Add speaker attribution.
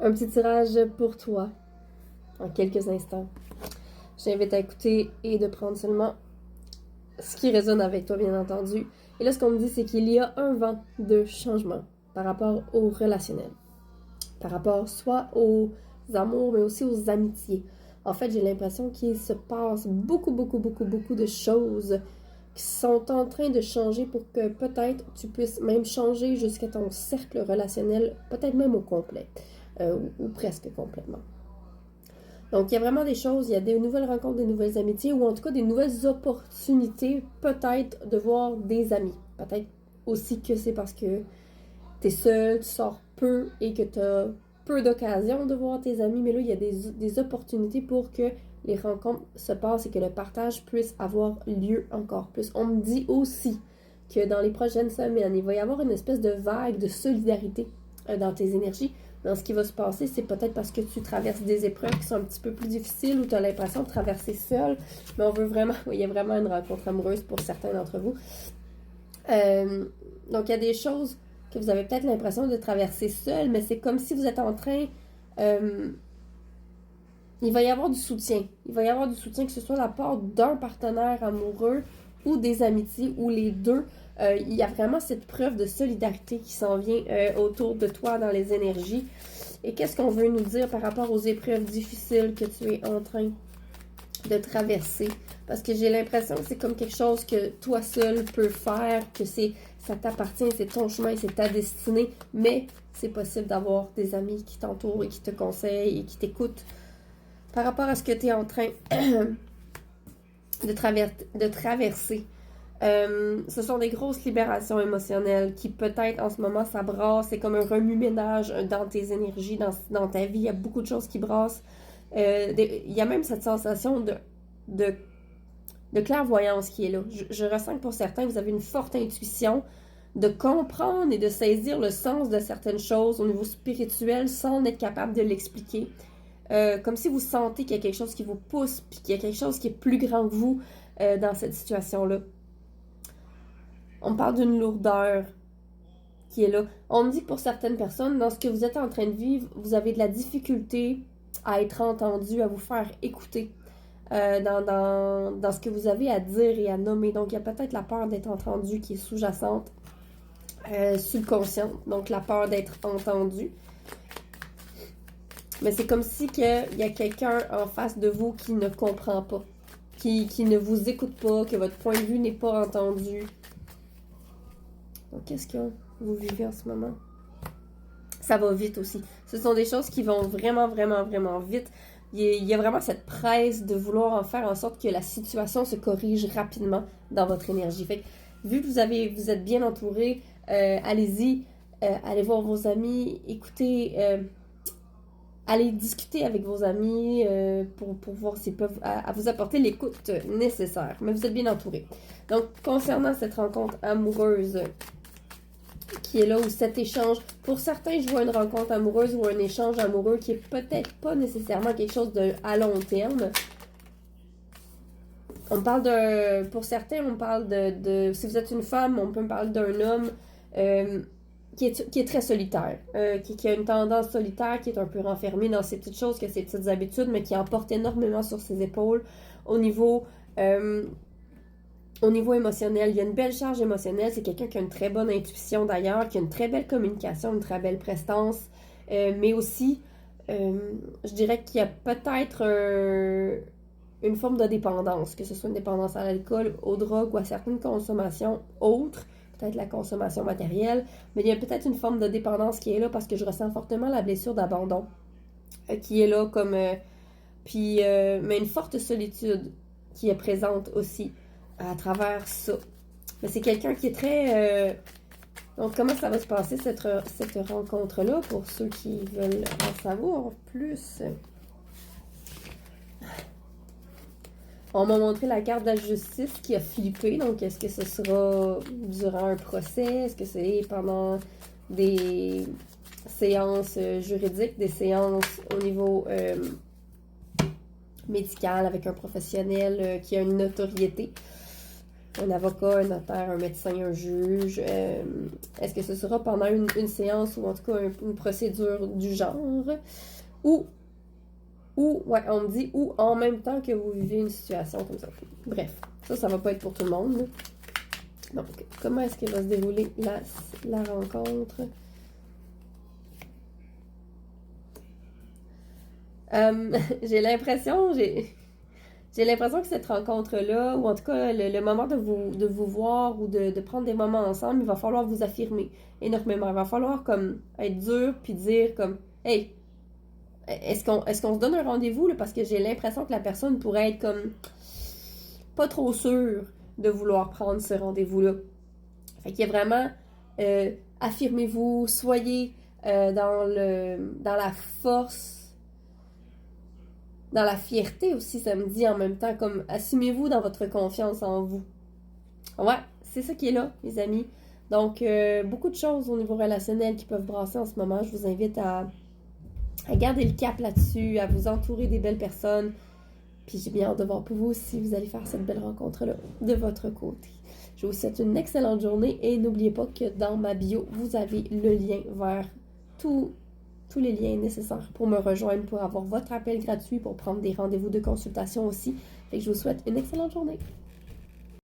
Speaker 1: un petit tirage pour toi en quelques instants. Je t'invite à écouter et de prendre seulement ce qui résonne avec toi, bien entendu. Et là, ce qu'on me dit, c'est qu'il y a un vent de changement par rapport au relationnel, par rapport soit aux amours, mais aussi aux amitiés. En fait, j'ai l'impression qu'il se passe beaucoup de choses qui sont en train de changer pour que peut-être tu puisses même changer jusqu'à ton cercle relationnel, peut-être même au complet, ou presque complètement. Donc, il y a vraiment des choses, il y a des nouvelles rencontres, des nouvelles amitiés, ou en tout cas des nouvelles opportunités, peut-être, de voir des amis. Peut-être aussi que c'est parce que tu es seul, tu sors peu et que tu as peu d'occasions de voir tes amis, mais là, il y a des opportunités pour que les rencontres se passent et que le partage puisse avoir lieu encore plus. On me dit aussi que dans les prochaines semaines, il va y avoir une espèce de vague de solidarité dans tes énergies. Dans ce qui va se passer, c'est peut-être parce que tu traverses des épreuves qui sont un petit peu plus difficiles ou tu as l'impression de traverser seul, mais on veut vraiment, il y a vraiment une rencontre amoureuse pour certains d'entre vous. Donc, il y a des choses que vous avez peut-être l'impression de traverser seul, mais c'est comme si vous êtes en train... il va y avoir du soutien. Il va y avoir du soutien, que ce soit de la part d'un partenaire amoureux ou des amitiés ou les deux. Il y a vraiment cette preuve de solidarité qui s'en vient autour de toi dans les énergies. Et qu'est-ce qu'on veut nous dire par rapport aux épreuves difficiles que tu es en train de traverser? Parce que j'ai l'impression que c'est comme quelque chose que toi seul peux faire, que ça t'appartient, c'est ton chemin, c'est ta destinée, mais c'est possible d'avoir des amis qui t'entourent et qui te conseillent et qui t'écoutent par rapport à ce que tu es en train de traverser. Ce sont des grosses libérations émotionnelles qui peut-être en ce moment ça brasse, c'est comme un remue-ménage dans tes énergies, dans ta vie, il y a beaucoup de choses qui brassent. Il y a même cette sensation de clairvoyance qui est là. Je ressens que pour certains, vous avez une forte intuition de comprendre et de saisir le sens de certaines choses au niveau spirituel sans être capable de l'expliquer. Comme si vous sentez qu'il y a quelque chose qui vous pousse, puis qu'il y a quelque chose qui est plus grand que vous dans cette situation-là. On parle d'une lourdeur qui est là. On me dit que pour certaines personnes, dans ce que vous êtes en train de vivre, vous avez de la difficulté à être entendu, à vous faire écouter dans ce que vous avez à dire et à nommer. Donc, il y a peut-être la peur d'être entendu qui est sous-jacente, subconsciente. Donc, la peur d'être entendu. Mais c'est comme si il y a quelqu'un en face de vous qui ne comprend pas, qui ne vous écoute pas, que votre point de vue n'est pas entendu. Donc, qu'est-ce que vous vivez en ce moment? Ça va vite aussi. Ce sont des choses qui vont vraiment vite. Il y a vraiment cette presse de vouloir en faire en sorte que la situation se corrige rapidement dans votre énergie. Fait que, vu que vous êtes bien entouré, allez-y, allez voir vos amis, écoutez... allez discuter avec vos amis pour voir s'ils peuvent à vous apporter l'écoute nécessaire. Mais vous êtes bien entouré. Donc, concernant cette rencontre amoureuse qui est là, ou cet échange, pour certains, je vois une rencontre amoureuse ou un échange amoureux qui est peut-être pas nécessairement quelque chose de à long terme. On parle pour certains, on parle si vous êtes une femme, on peut me parler d'un homme qui est très solitaire, qui a une tendance solitaire, qui est un peu renfermé dans ses petites choses, qui a ses petites habitudes, mais qui en porte énormément sur ses épaules au niveau émotionnel. Il y a une belle charge émotionnelle, c'est quelqu'un qui a une très bonne intuition d'ailleurs, qui a une très belle communication, une très belle prestance, mais aussi, je dirais qu'il y a peut-être une forme de dépendance, que ce soit une dépendance à l'alcool, aux drogues ou à certaines consommations autres, peut-être la consommation matérielle, mais il y a peut-être une forme de dépendance qui est là parce que je ressens fortement la blessure d'abandon qui est là comme... mais une forte solitude qui est présente aussi à travers ça. Mais c'est quelqu'un qui est très... donc, comment ça va se passer, cette rencontre-là, pour ceux qui veulent en savoir plus? On m'a montré la carte de la justice qui a flippé. Donc, est-ce que ce sera durant un procès? Est-ce que c'est pendant des séances juridiques, des séances au niveau médical avec un professionnel qui a une notoriété? un avocat, un notaire, un médecin, un juge. Est-ce que ce sera pendant une séance ou en tout cas une procédure du genre? Ou, ouais, on me dit, ou en même temps que vous vivez une situation comme ça. Bref, ça va pas être pour tout le monde. Là. Donc, comment est-ce qu'il va se dérouler la rencontre? J'ai l'impression que cette rencontre-là, ou en tout cas le moment de vous voir ou de prendre des moments ensemble, il va falloir vous affirmer énormément. Il va falloir comme être dur puis dire comme hey, est-ce qu'on se donne un rendez-vous là? Parce que j'ai l'impression que la personne pourrait être comme pas trop sûre de vouloir prendre ce rendez-vous-là. Fait qu'il y a vraiment affirmez-vous, soyez dans la force, dans la fierté aussi, ça me dit en même temps, comme assumez-vous dans votre confiance en vous. Ouais, c'est ça qui est là, les amis. Donc, beaucoup de choses au niveau relationnel qui peuvent brasser en ce moment. Je vous invite à garder le cap là-dessus, à vous entourer des belles personnes. Puis j'ai bien hâte de voir pour vous si vous allez faire cette belle rencontre-là de votre côté. Je vous souhaite une excellente journée et n'oubliez pas que dans ma bio, vous avez le lien vers tous les liens nécessaires pour me rejoindre, pour avoir votre appel gratuit, pour prendre des rendez-vous de consultation aussi. Fait que je vous souhaite une excellente journée.